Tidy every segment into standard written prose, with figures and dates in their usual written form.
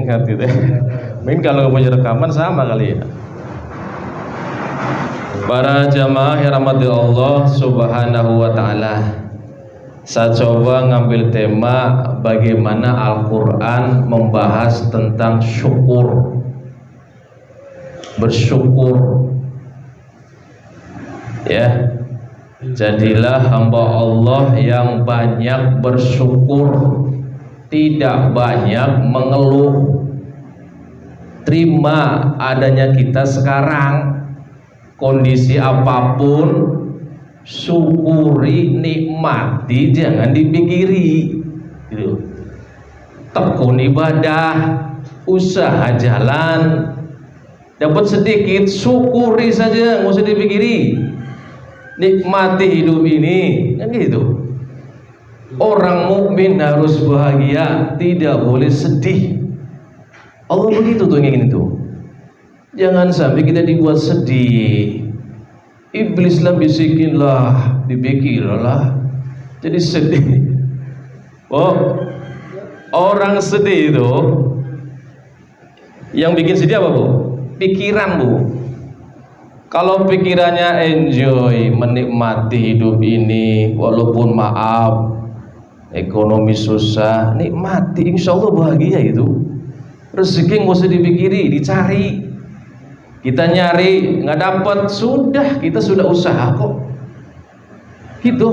ingat gitu ya. Mungkin kalau punya rekaman sama kali ya. Para jamaah yang rahmati Allah Subhanahu wa taala. Saya coba ngambil tema bagaimana Al-Qur'an membahas tentang syukur. Bersyukur. Ya. Jadilah hamba Allah yang banyak bersyukur, tidak banyak mengeluh. Terima adanya kita sekarang, kondisi apapun, syukuri, nikmati, jangan dipikiri gitu. Tekun ibadah, usaha jalan, dapat sedikit syukuri saja, nggak usah dipikiri. Nikmati hidup ini, kan gitu. Orang mukmin harus bahagia, tidak boleh sedih. Allah begitu tuh ingin itu. Jangan sampai kita dibuat sedih. Iblis lah bisikin lah, dibikin lah, jadi sedih. Oh, orang sedih itu, yang bikin sedih apa bu? Pikiran bu. Kalau pikirannya enjoy, menikmati hidup ini, walaupun maaf, ekonomi susah, nikmati, insya Allah bahagia itu. Rezeki nggak usah dipikiri, dicari. Kita nyari nggak dapat, sudah kita sudah usaha kok. Gitu.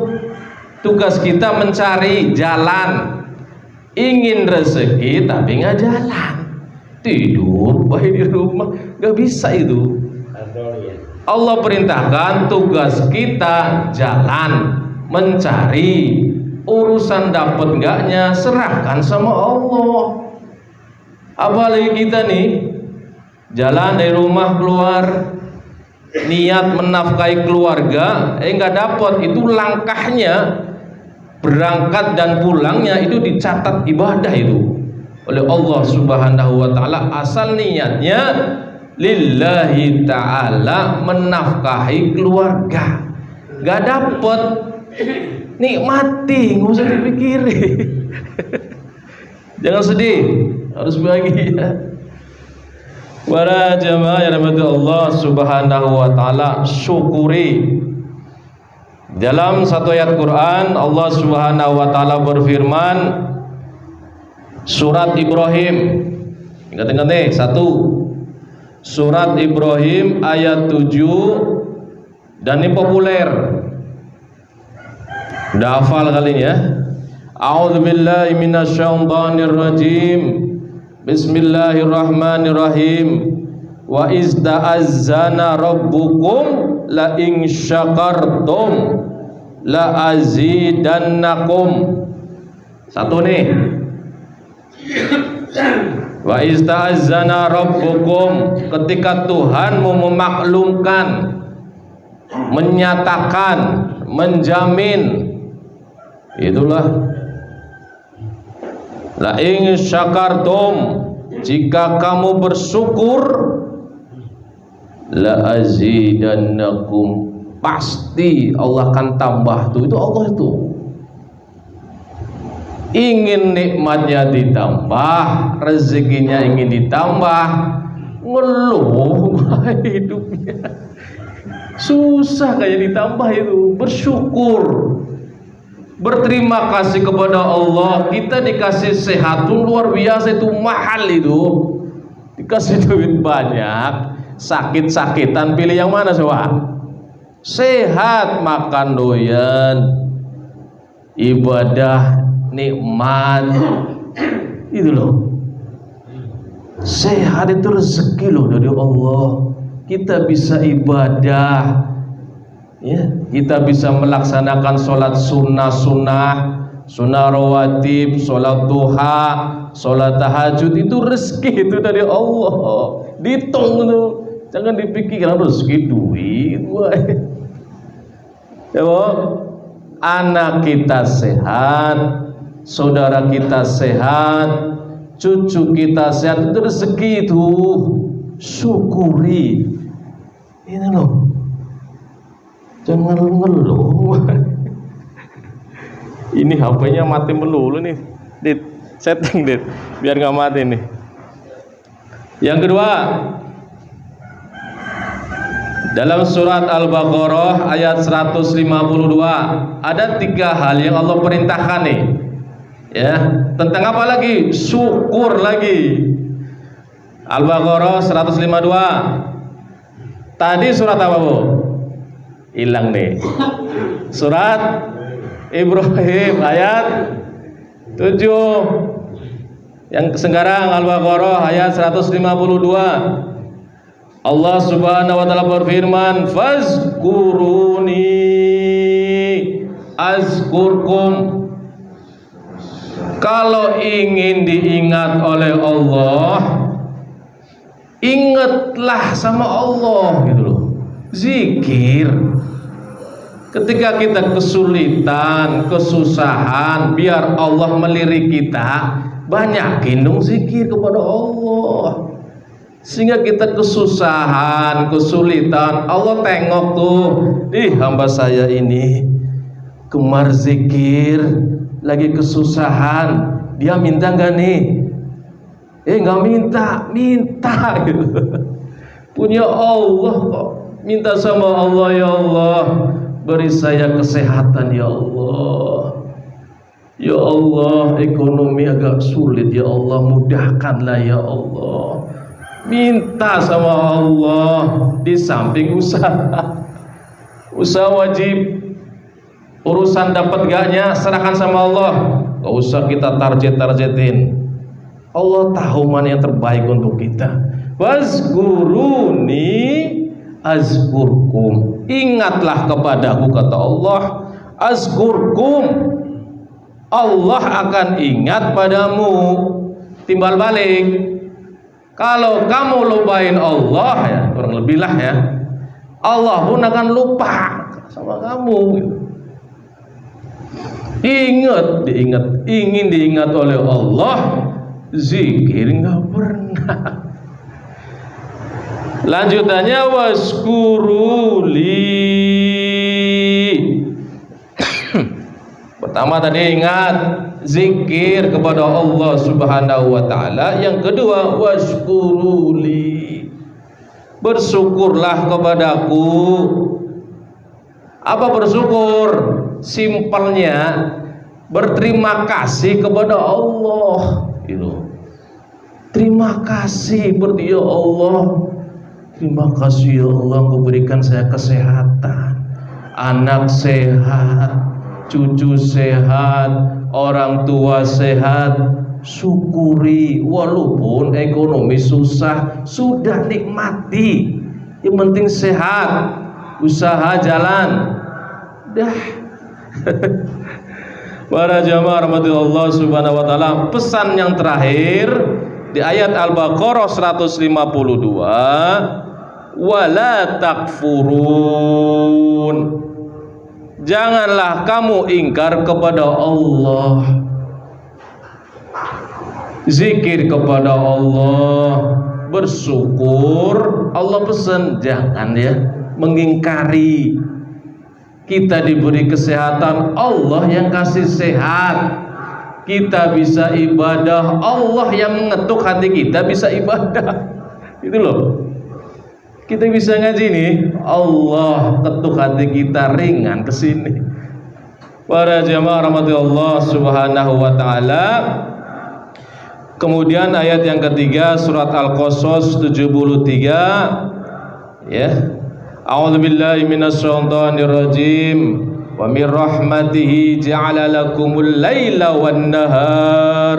Tugas kita mencari jalan. Ingin rezeki tapi nggak jalan, tidur baik di rumah, nggak bisa itu. Allah perintahkan tugas kita jalan, mencari. Urusan dapat enggaknya serahkan sama Allah. Apalagi kita nih jalan dari rumah keluar, niat menafkahi keluarga, nggak dapat, itu langkahnya berangkat dan pulangnya itu dicatat ibadah itu oleh Allah Subhanahu wa taala. Asal niatnya lillahi ta'ala, menafkahi keluarga, gak dapet, nikmati, gak usah dipikiri. Jangan sedih, harus bahagia. Para jamaah yang rahmati Allah Subhanahu wa taala, syukuri. Dalam satu ayat Quran Allah Subhanahu wa taala berfirman, surat Ibrahim, ingat-ingat nih, surat Ibrahim ayat 7, dan ini populer, udah hafal kali ini ya. A'udzubillahi minasyaitonirrajim. Bismillahirrahmanirrahim. Wa izda'azzana rabbukum la in syakartum la azidannakum. Satu nih. Wa ista'azzana rabbukum, ketika Tuhan mau memaklumkan, menyatakan, menjamin, itulah la in syakartum, jika kamu bersyukur, la azidannakum, pasti Allah akan tambah tuh. Itu Allah itu ingin nikmatnya ditambah, rezekinya ingin ditambah, ngeluh hidupnya susah kayak ditambah itu. Bersyukur, berterima kasih kepada Allah. Kita dikasih sehat tuh luar biasa, itu mahal itu. Dikasih duit banyak, sakit-sakitan, pilih yang mana coba? Sehat, makan doyan, ibadah nikmat, itu loh. Sehat itu rezeki loh dari Allah. Kita bisa ibadah, ya, kita bisa melaksanakan sholat sunnah rawatib, sholat duha, sholat tahajud, itu rezeki itu dari Allah. Dihitung itu, jangan dipikirkan rezeki duit. Ya, anak kita sehat, saudara kita sehat, cucu kita sehat, itu rezeki itu. Syukuri. Ini loh, jangan ngeluh. Ini HP-nya mati melulu nih, Dit. Setting Dit, biar nggak mati nih. Yang kedua, dalam surat Al-Baqarah ayat 152 ada 3 hal yang Allah perintahkan nih. Ya, tentang apa lagi? Syukur lagi. Al-Baqarah 152. Tadi surat apa, Bu? Hilang nih. Surat Ibrahim ayat 7. Yang sekarang Al-Baqarah ayat 152. Allah Subhanahu wa taala berfirman, "Fazkuruni azkurkum." Kalau ingin diingat oleh Allah, ingatlah sama Allah gitu loh. Zikir. Ketika kita kesulitan, kesusahan, biar Allah melirik kita, banyakin dong zikir kepada Allah. Sehingga kita kesusahan, kesulitan, Allah tengok tuh, hamba saya ini gemar zikir, lagi kesusahan, dia minta nggak nih? Nggak minta, minta gitu. Punya Allah kok, minta sama Allah, ya Allah, beri saya kesehatan ya Allah. Ya Allah, ekonomi agak sulit ya Allah, mudahkanlah ya Allah. Minta sama Allah. Di samping usaha wajib, urusan dapat gaknya serahkan sama Allah. Gak usah kita targetin. Allah tahu mana yang terbaik untuk kita. Wazkuruni azkurkum. Ingatlah kepadaku, kata Allah. Azkurkum. Allah akan ingat padamu. Timbal balik, kalau kamu lupain Allah, ya kurang lebih lah ya, Allah pun akan lupa sama kamu. Ingat, ingin diingat oleh Allah, zikir nggak pernah. Lanjutannya waskuruli. Pertama tadi ingat, zikir kepada Allah Subhanahu wa taala. Yang kedua, washkuruli, bersyukurlah kepadaku. Apa bersyukur? Simpelnya berterima kasih kepada Allah. Gitu. Terima kasih, berarti ya Allah, terima kasih ya Allah, Engkau berikan saya kesehatan, anak sehat, cucu sehat, orang tua sehat. Syukuri, walaupun ekonomi susah, sudah nikmati. Yang penting sehat, usaha jalan. Dah. Para jamaah rahmatullah subhanahu wa ta'ala, pesan yang terakhir di ayat Al-Baqarah 152, wala takfurun. Janganlah kamu ingkar kepada Allah. Zikir kepada Allah, bersyukur. Allah pesan jangan ya mengingkari. Kita diberi kesehatan, Allah yang kasih sehat. Kita bisa ibadah, Allah yang mengetuk hati kita bisa ibadah. Itu loh. Kita bisa ngaji nih, Allah ketuk hati kita ringan ke sini. Para jamaah rahmatullah subhanahu wa ta'ala. Kemudian ayat yang ketiga surat Al-Qasas 73, ya. A'udzu billahi minasyaitonir rajim. Wa mir rahmatihi ja'ala lakumul laila wan nahar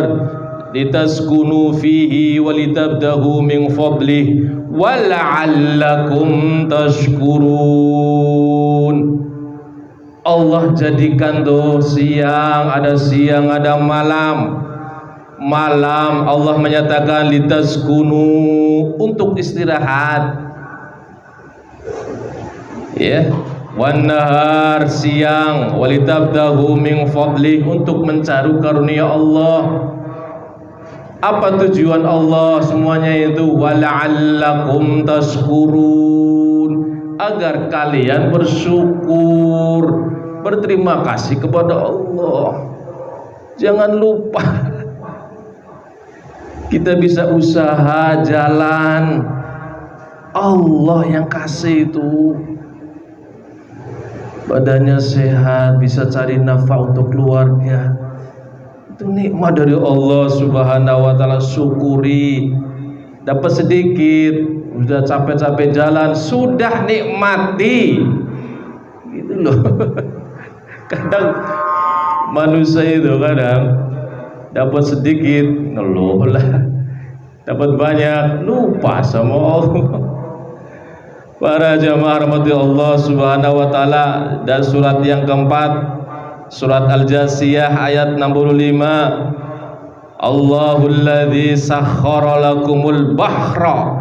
litaskunu fihi walitabdahu min fadlihi wa la'allakum tashkurun. Allah jadikan tuh siang ada malam. Malam Allah menyatakan litaskunu, untuk istirahat, ya. Wan nahar, siang, walitabdahu min fadlih, untuk mencari karunia Allah. Apa tujuan Allah semuanya itu? Wala'allakum tashkurun, agar kalian bersyukur, berterima kasih kepada Allah. Jangan lupa. Kita bisa usaha jalan, Allah yang kasih itu. Badannya sehat, bisa cari nafkah untuk keluarga, itu nikmat dari Allah Subhanahu wa ta'ala. Syukuri. Dapat sedikit, sudah capek-capek jalan, sudah nikmati, gitu loh. Kadang manusia itu kadang dapat sedikit ngeluh lah, dapat banyak lupa sama Allah. Para jamaah rahmati Allah Subhanahu wa ta'ala. Dan surat yang keempat, surat Al-Jasiyah ayat 65. Allahul ladzi sakhkhara lakumul bahra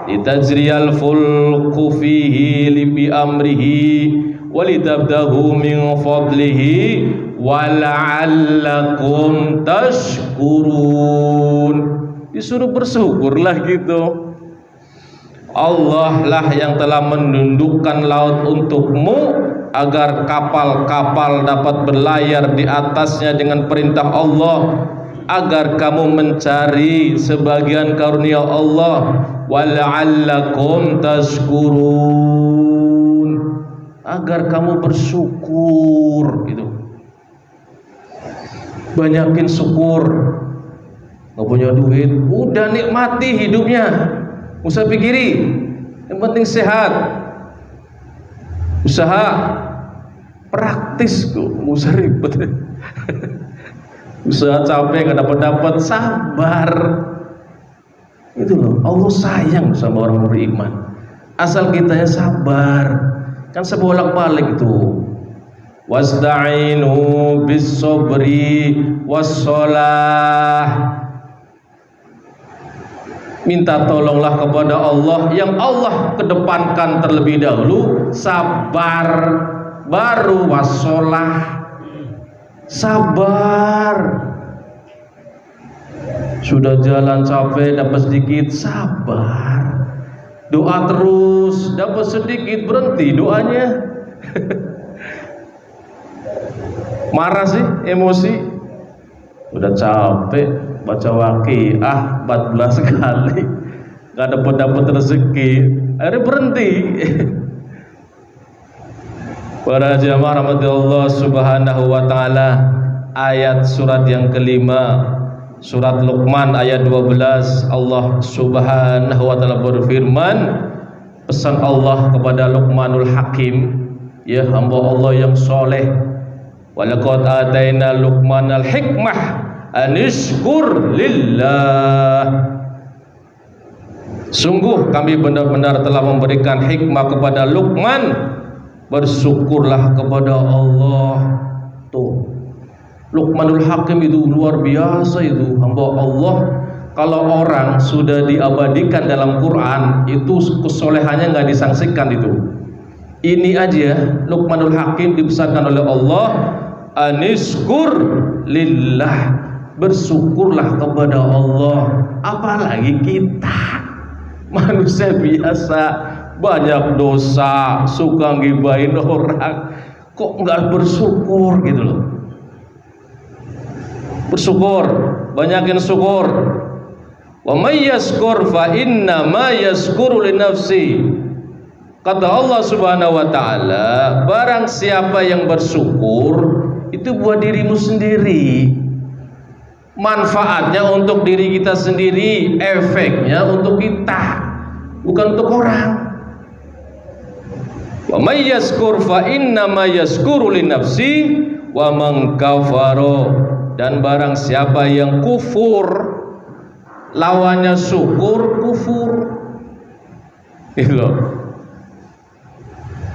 litajriyal fulku fihi bi amrihi walitabdahu min fadlihi wala'allakum tashkurun. Disuruh bersyukurlah gitu. Allah lah yang telah menundukkan laut untukmu agar kapal-kapal dapat berlayar di atasnya dengan perintah Allah, agar kamu mencari sebagian karunia Allah. Wala'allakum tashkurun, agar kamu bersyukur gitu. Banyakin syukur. Gak punya duit, udah nikmati hidupnya, usah pikiri, yang penting sehat. Usaha praktis kok, usah ribet. Usaha capek gak dapat, sabar. Itu loh, Allah sayang sama orang beriman. Asal kitanya sabar. Kan sebolak-balik itu. Wasta'inu bis sabri was shalah. Minta tolonglah kepada Allah, yang Allah kedepankan terlebih dahulu sabar, baru wassalah. Sabar. Sudah jalan capek dapat sedikit, sabar. Doa terus, dapat sedikit, berhenti doanya. Marah sih, emosi, udah capek baca Waqiah 14 kali, gak dapat rezeki, akhirnya berhenti. Para jamaah rahmatullah Subhanahu wa ta'ala. Ayat surat yang kelima, surat Luqman ayat 12. Allah Subhanahu wa ta'ala berfirman, pesan Allah kepada Luqmanul Hakim, ya hamba Allah yang soleh. Walaqad ataina Luqmanal hikmah anishkur lillah. Sungguh kami benar-benar telah memberikan hikmah kepada Luqman, bersyukurlah kepada Allah. Tuh, Luqmanul Hakim itu luar biasa, itu hamba Allah. Kalau orang sudah diabadikan dalam Quran, itu kesolehannya nggak disangsikan itu. Ini aja Luqmanul Hakim dipesankan oleh Allah, anishkur lillah, bersyukurlah kepada Allah. Apalagi kita manusia biasa, banyak dosa, suka ngibahin orang, kok nggak bersyukur gitu loh. Bersyukur, banyakin syukur. Wa may yashkur fa inna ma yashkuru li nafsi. Kata Allah Subhanahu wa ta'ala, barang siapa yang bersyukur itu buat dirimu sendiri. Manfaatnya untuk diri kita sendiri, efeknya untuk kita, bukan untuk orang. Wa may yashkur fa inna ma yashkuru li nafsi wa man kafara, dan barang siapa yang kufur, lawannya syukur, kufur. Itu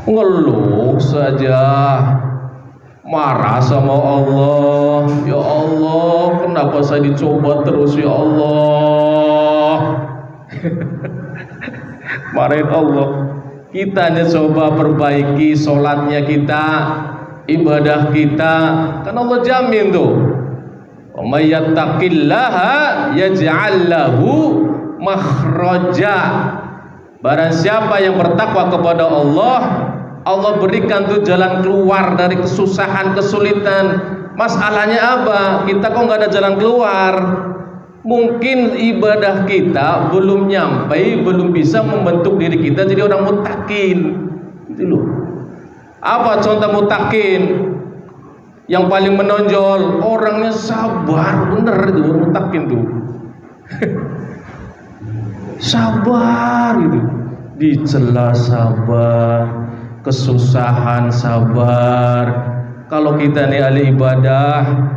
ngeluh saja, marah sama Allah. Ya Allah, kenapa saya dicoba terus ya Allah? Marahin Allah. Kita hanya coba perbaiki sholatnya kita, ibadah kita, kan Allah jamin tuh. Wa may yattaqillaha yaj'al lahu makhraja. Barang siapa yang bertakwa kepada Allah, Allah berikan tuh jalan keluar dari kesusahan, kesulitan. Masalahnya apa? Kita kok nggak ada jalan keluar? Mungkin ibadah kita belum nyampe, belum bisa membentuk diri kita jadi orang muttaqin. Itu loh. Apa contoh muttaqin? Yang paling menonjol orangnya sabar, bener itu orang muttaqin tuh. Sabar itu, dicela sabar, kesusahan sabar. Kalau kita nih ahli ibadah,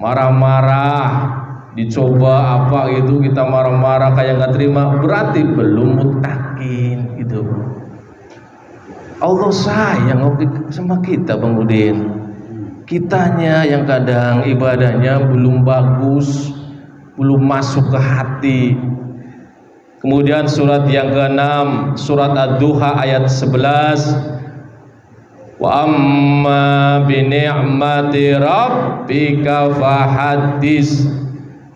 marah-marah, dicoba apa gitu kita marah-marah kayak nggak terima, berarti belum muttaqin gitu. Allah sayang sama kita Bang Udin. Kitanya yang kadang ibadahnya belum bagus, belum masuk ke hati. Kemudian surat yang ke-6, surat Ad-Duha ayat 11. Wa amma bi ni'mati rabbika fahaddis.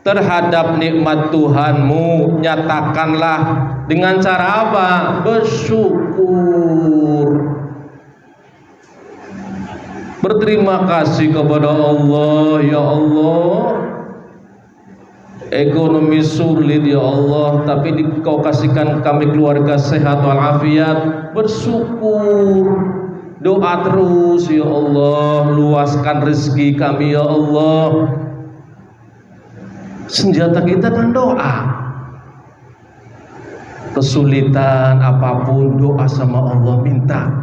Terhadap nikmat Tuhanmu nyatakanlah dengan cara apa? Bersyukur. Berterima kasih kepada Allah, ya Allah. Ekonomi sulit ya Allah, tapi Kau kasihkan kami keluarga sehat walafiat. Bersyukur. Doa terus ya Allah, luaskan rezeki kami ya Allah. Senjata kita kan doa. Kesulitan apapun doa sama Allah, minta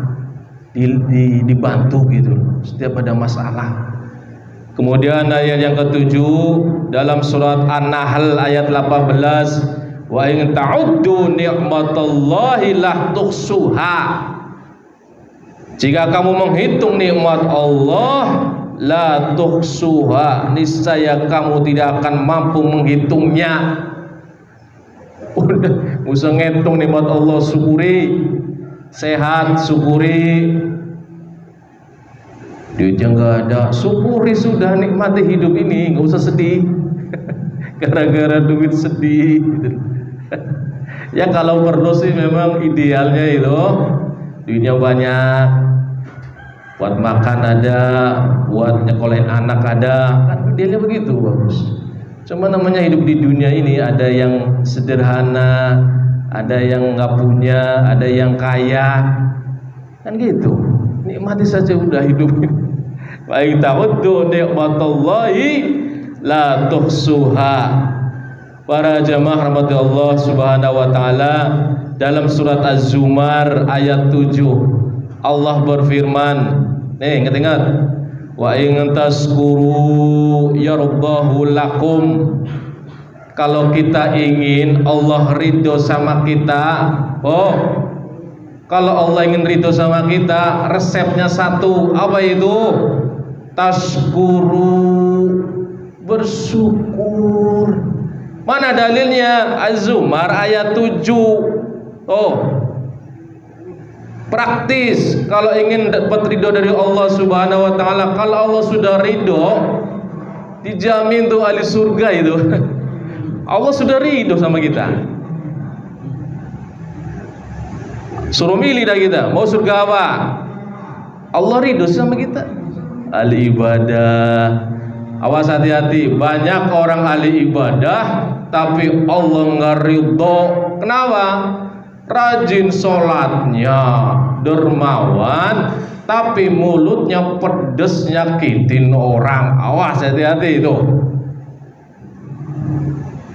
dibantu gitu setiap ada masalah. Kemudian ayat yang ke-7 dalam surat An-Nahl ayat 18, wa in ta'uddu ni'matallahi la tuhsuha. Jika kamu menghitung nikmat Allah, la tuhsuha, niscaya kamu tidak akan mampu menghitungnya. Udah, usah ngitung nikmat Allah, syukuri. Sehat, syukuri. Duitnya nggak ada, syukuri sudah, nikmati hidup ini, nggak usah sedih. Gara-gara duit sedih. Ya kalau perlu sih memang idealnya itu duitnya banyak, buat makan ada, buat nyekolahin anak ada, kan idealnya begitu, bagus. Cuma namanya hidup di dunia ini ada yang sederhana, ada yang nggak punya, ada yang kaya, kan gitu. Nikmati saja udah hidup. Wa in ta'uddu ni'matallahi la tuhsuha. Para jamaah rahmati Allah Subhanahu wa taala, dalam surat Az-Zumar ayat 7 Allah berfirman, ingat-ingat, wa in tazkuru yardahu lakum. Kalau kita ingin Allah ridho sama kita, kalau Allah ingin ridho sama kita, resepnya satu, apa itu? Tazkuru, bersyukur. Mana dalilnya? Az-Zumar ayat 7. Praktis. Kalau ingin dapat ridho dari Allah Subhanahu wa taala, kalau Allah sudah ridho, dijamin tuh ahli surga itu. Allah sudah ridho sama kita. Suruh milih dah kita, mau surga apa? Allah ridho sama kita. Ahli ibadah. Awas, hati-hati, banyak orang ahli ibadah tapi Allah nggak ridho. Kenapa? Rajin sholatnya, dermawan, tapi mulutnya pedes, nyakitin orang. Awas, hati-hati itu.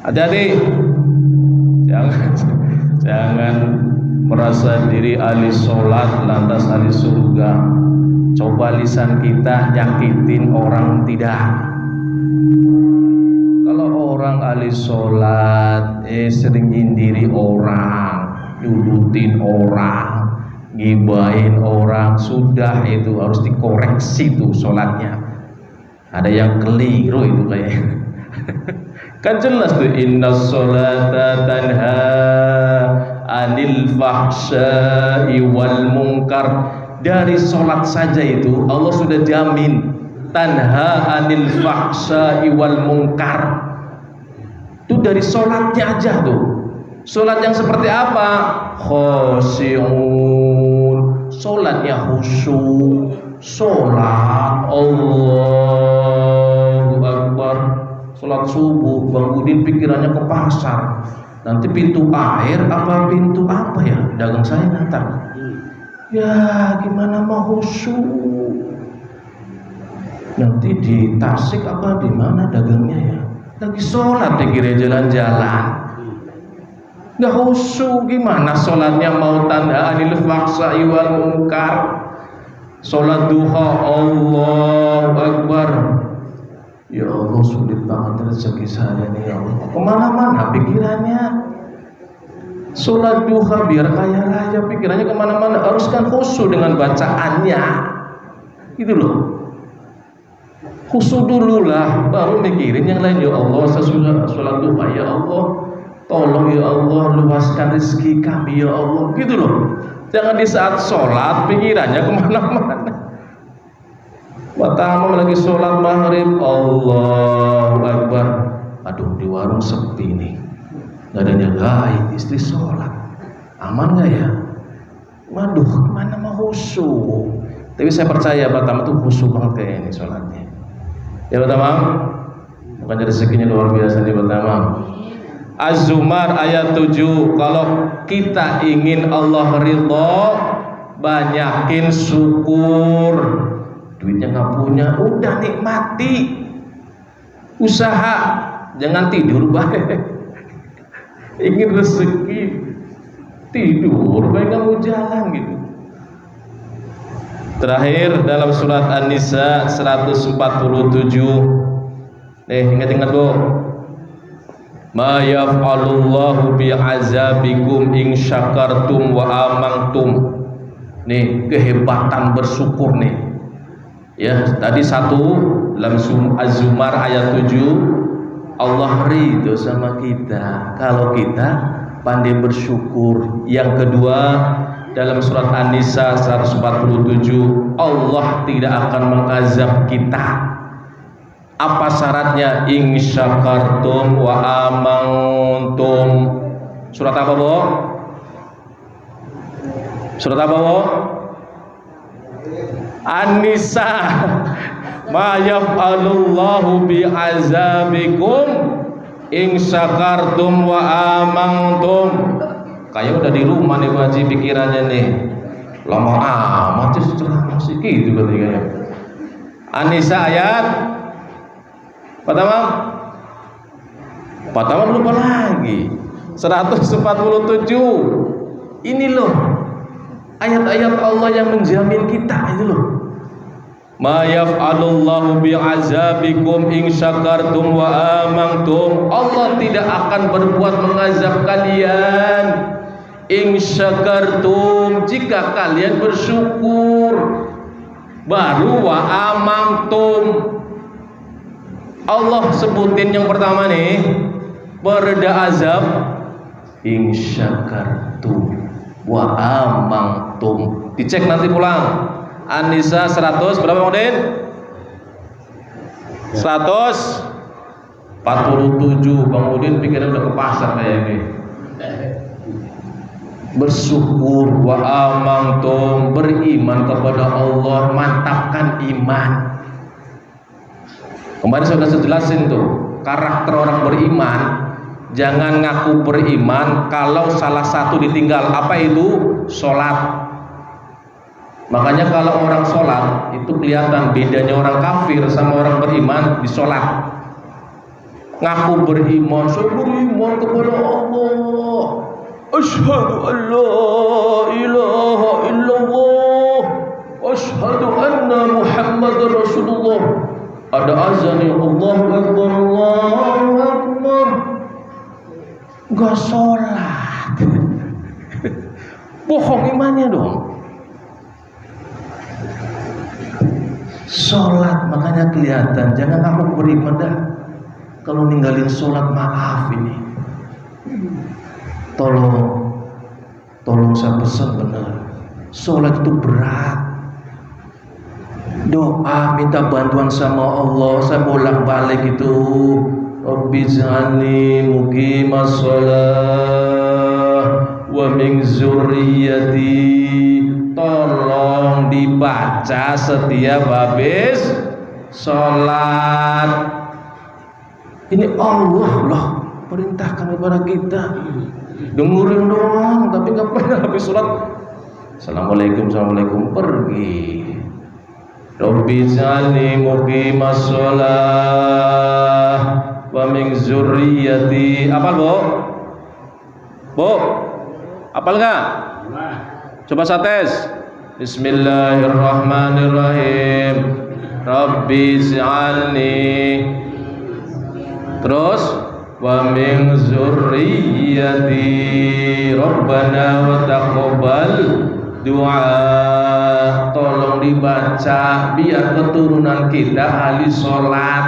Hati-hati, jangan merasa diri ahli sholat lantas ahli surga. Coba lisan kita nyakitin orang tidak. Kalau orang ahli sholat sering nyindiri orang, nyudutin orang, gibahin orang, sudah itu harus dikoreksi tuh sholatnya. Ada yang keliru itu kayaknya. Kan jelas tuh, inna sholata tanha anil fahsya'i wal munkar. Dari sholat saja itu Allah sudah jamin, tanha anil fahsya'i wal munkar. Itu dari sholatnya aja tuh. Sholat yang seperti apa? Khosyi'un, sholatnya khusyuk. Sholat Allahu Akbar, sholat subuh, Bang Udin pikirannya ke pasar. Nanti pintu air apa pintu apa ya? Dagang saya nantar. Ya gimana mau khusyuk? Nanti di Tasik apa di mana dagangnya ya? Lagi sholat dikira jalan-jalan. Nggak khusyuk, gimana sholatnya mau tanda anil fahsya'i wal munkar? Sholat duha, Allahu Akbar. Ya Allah, sulit banget rezeki saya nih ya Allah. Kemana-mana pikirannya. Sholat duha biar kaya raya, pikirannya kemana-mana. Harus kan khusyuk dengan bacaannya, gitu loh. Khusyuk dulu lah, baru mikirin yang lain. Ya Allah, saya sudah sholat duha, ya Allah, tolong ya Allah luaskan rezeki kami ya Allah, gitu loh. Jangan di saat sholat pikirannya kemana-mana. Pertama lagi sholat maghrib, Allahu Akbar. Aduh, di warung sepi nih, nggak ada jagain, istri sholat, aman nggak ya? Waduh, kemana mau khusyuk? Tapi saya percaya pertama tuh khusyuk banget kayak ini sholatnya. Ya pertama, bukan rezekinya luar biasa nih pertama. Az-Zumar ayat 7. Kalau kita ingin Allah ridho, banyakin syukur. Duitnya nggak punya, udah nikmati, usaha, jangan tidur baik. Ingin rezeki, tidur baik, nggak mau jalan gitu. Terakhir dalam surat An-Nisa 147. Ingat-ingat Bu. Ma yaf'alullahu bi'azabikum in syakartum wa amantum. Nih kehebatan bersyukur nih. Ya, tadi satu dalam Az-Zumar ayat 7, Allah ridho sama kita kalau kita pandai bersyukur. Yang kedua dalam surat An-Nisa 147, Allah tidak akan mengazab kita. Apa syaratnya? In syakartum wa amantum. Surat apa, Bu? Surat apa, Bu? An-Nisa. Ma yaf'alullahu bi'azabikum in syakartum wa amantum. Kayak udah di rumah nih Bu Haji pikirannya nih. Lama amat sih ceramah sih gitu katanya. An-Nisa ayat pertama lupa lagi 147. Ini loh ayat-ayat Allah yang menjamin kita itu loh. Ma yaf'alullahu bi'azabikum in syakartum wa amantum. Allah tidak akan berbuat mengazab kalian in syakartum, jika kalian bersyukur. Baru wa amantum. Allah sebutin yang pertama nih, bereda azab in syakartum wa amantum. Dicek nanti pulang. An-Nisa 100 berapa Modin? 147. Bang Udin pikirnya udah ke pasar kayaknya. Bersyukur wa amantum, beriman kepada Allah, mantapkan iman. Kemarin saya sudah jelasin tuh karakter orang beriman. Jangan ngaku beriman kalau salah satu ditinggal. Apa itu? Sholat. Makanya kalau orang sholat itu kelihatan bedanya orang kafir sama orang beriman di sholat. Ngaku beriman, saya beriman kepada Allah, asyhadu an la ilaha illallah, asyhadu anna Muhammadar Rasulullah. Ada azan ya, Allahu Akbar, Allahu Akbar. Gak sholat. Bohong imannya dong. Sholat makanya kelihatan. Jangan kamu beriman dah. Kalau ninggalin sholat, maaf ini. Tolong saya pesan benar. Sholat itu berat. Doa minta bantuan sama Allah, saya bolak-balik itu. Rabbi ij'alni muqimas shalah wa min dzurriyyati. Tolong dibaca setiap habis sholat. Ini Allah loh perintahkan kepada kita. Dengerin doang tapi nggak pernah habis sholat assalamualaikum pergi. Rabbi ij'alni muqimas shalah wa min dzurriyyati. Apal, Bu? Apal enggak? Coba sates. Bismillahirrahmanirrahim. Rabbi ij'alni. Terus wa min dzurriyyati Rabbana wa taqabbal doa. Tolong dibaca biar keturunan kita ahli sholat.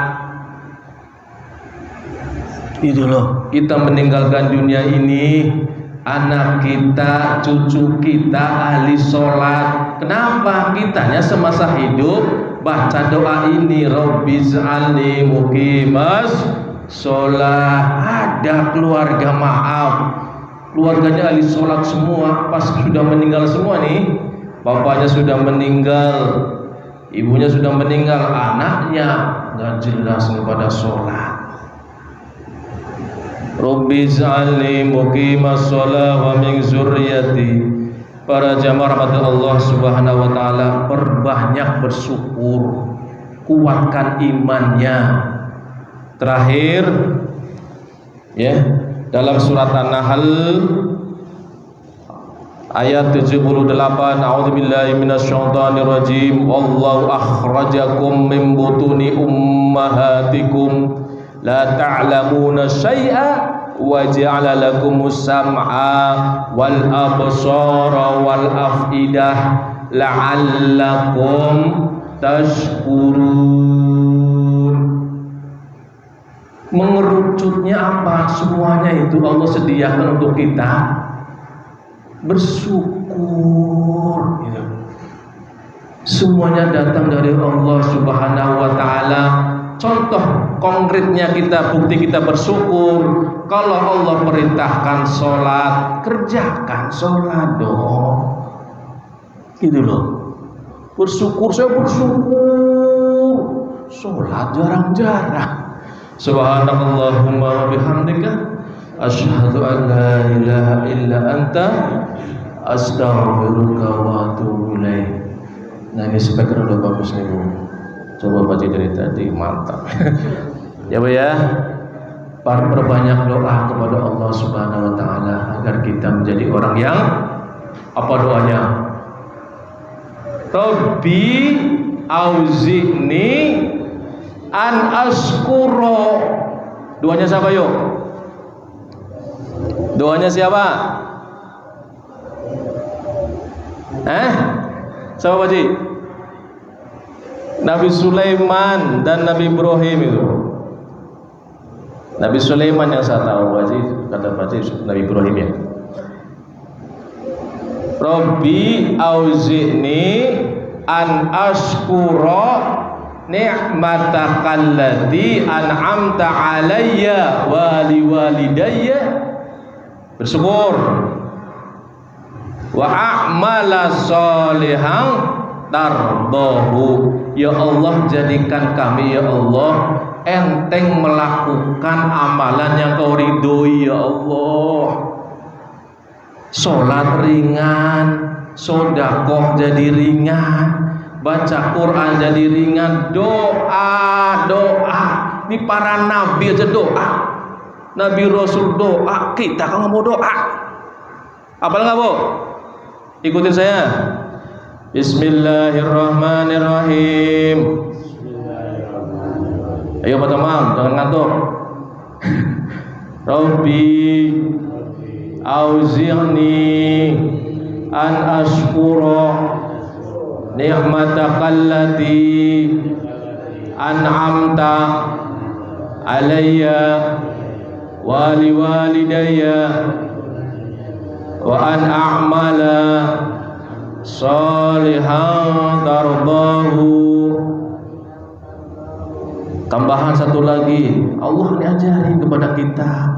Itu loh, kita meninggalkan dunia ini, anak kita, cucu kita ahli sholat. Kenapa? Kitanya semasa hidup baca doa ini, Rabbi ij'alni muqimas sholat. Ada keluarga, maaf, keluarganya ahli sholat semua, pas sudah meninggal semua nih, bapaknya sudah meninggal, ibunya sudah meninggal, anaknya nggak jelas kepada sholat. Rabbi ij'alni muqimas shalah wa min dzurriyyati. Para jamaah rahmat Allah Subhanahu wa taala, perbanyak bersyukur, kuatkan imannya. Terakhir ya, dalam surat An-Nahl ayat 78, a'udzubillahi minasyaitonir rajim. Wallahu akhrajakum min butuni ummahatikum la ta'lamuna syai'a wa ja'ala lakumus sam'a wal absara wal afidah la'allakum tashkurun. Mengerucutnya apa? Semuanya itu Allah sediakan untuk kita bersyukur gitu. Semuanya datang dari Allah Subhanahu wa taala. Contoh konkretnya kita, bukti kita bersyukur, kalau Allah perintahkan sholat, kerjakan sholat dong. Gitu loh. Bersyukur, saya bersyukur. Sholat jarang-jarang. Subhanallahumma wa bihamdika asyhadu an la ilaha illa anta astaghfiruka wa atubu ilaik. Nah, ini speaker udah bagus nih, Bu. Coba baca dari tadi, mantap. Ya Bu ya, perbanyak doa kepada Allah Subhanahu wa taala agar kita menjadi orang yang apa doanya? Rabbi auzi'ni an askuro. Doanya siapa yuk? Doanya siapa? Siapa Pak Ji? Nabi Sulaiman dan Nabi Ibrahim itu. Nabi Sulaiman yang saya tahu, Pak Ji, kata Pak Ji Nabi Ibrahim ya. Rabbi auzi'ni an ashkura ni'matakallati an'amta alayya wa liwalidayya. Bersyukur. Wa a'mala sholihan tardahu. Ya Allah, jadikan kami ya Allah enteng melakukan amalan yang kau ridhoi ya Allah. Sholat ringan, sedekah jadi ringan, baca Quran jadi ringan, doa. Ini para nabi aja doa, Nabi Rasul doa, kita kan nggak mau doa. Apal nggak Bu? Ikutin saya. Bismillahirrahmanirrahim. Ayo Pak Tamam, jangan ngantuk. Rabbi auzi'ni an ashkura ni'matakallati an'amta alayya wa liwalidayya wa an a'mala sholihan tardahu. Tambahan satu lagi, Allah ini ajarin kepada kita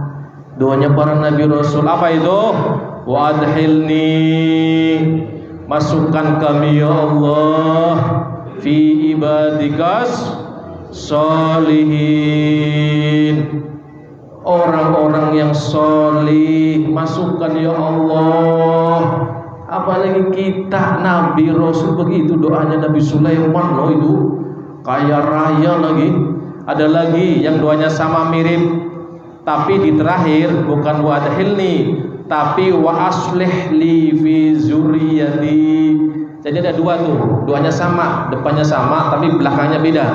doanya para nabi rasul. Apa itu? Wa adhilni, masukkan kami ya Allah fi ibadikas sholihin, orang-orang yang solih masukkan ya Allah. Apalagi kita Nabi Rasul begitu doanya. Nabi Sulaiman loh itu kaya raya lagi. Ada lagi yang doanya sama mirip, tapi di terakhir bukan wa adkhilni, tapi wa aslih li fi zurriyati. Jadi ada dua tuh, doanya sama, depannya sama tapi belakangnya beda.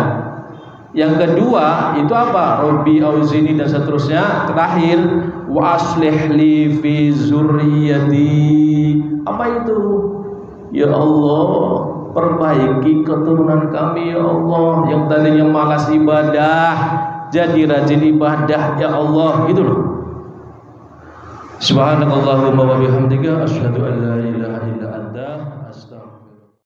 Yang kedua itu apa? Robbi auzini dan seterusnya. Terakhir wa aslih li fi zurriyati. Apa itu? Ya Allah, perbaiki keturunan kami ya Allah, yang tadinya malas ibadah jadi rajin ibadah ya Allah, gitu loh. Subhanakallahumma wa bihamdika asyhadu an la ilaha illa anta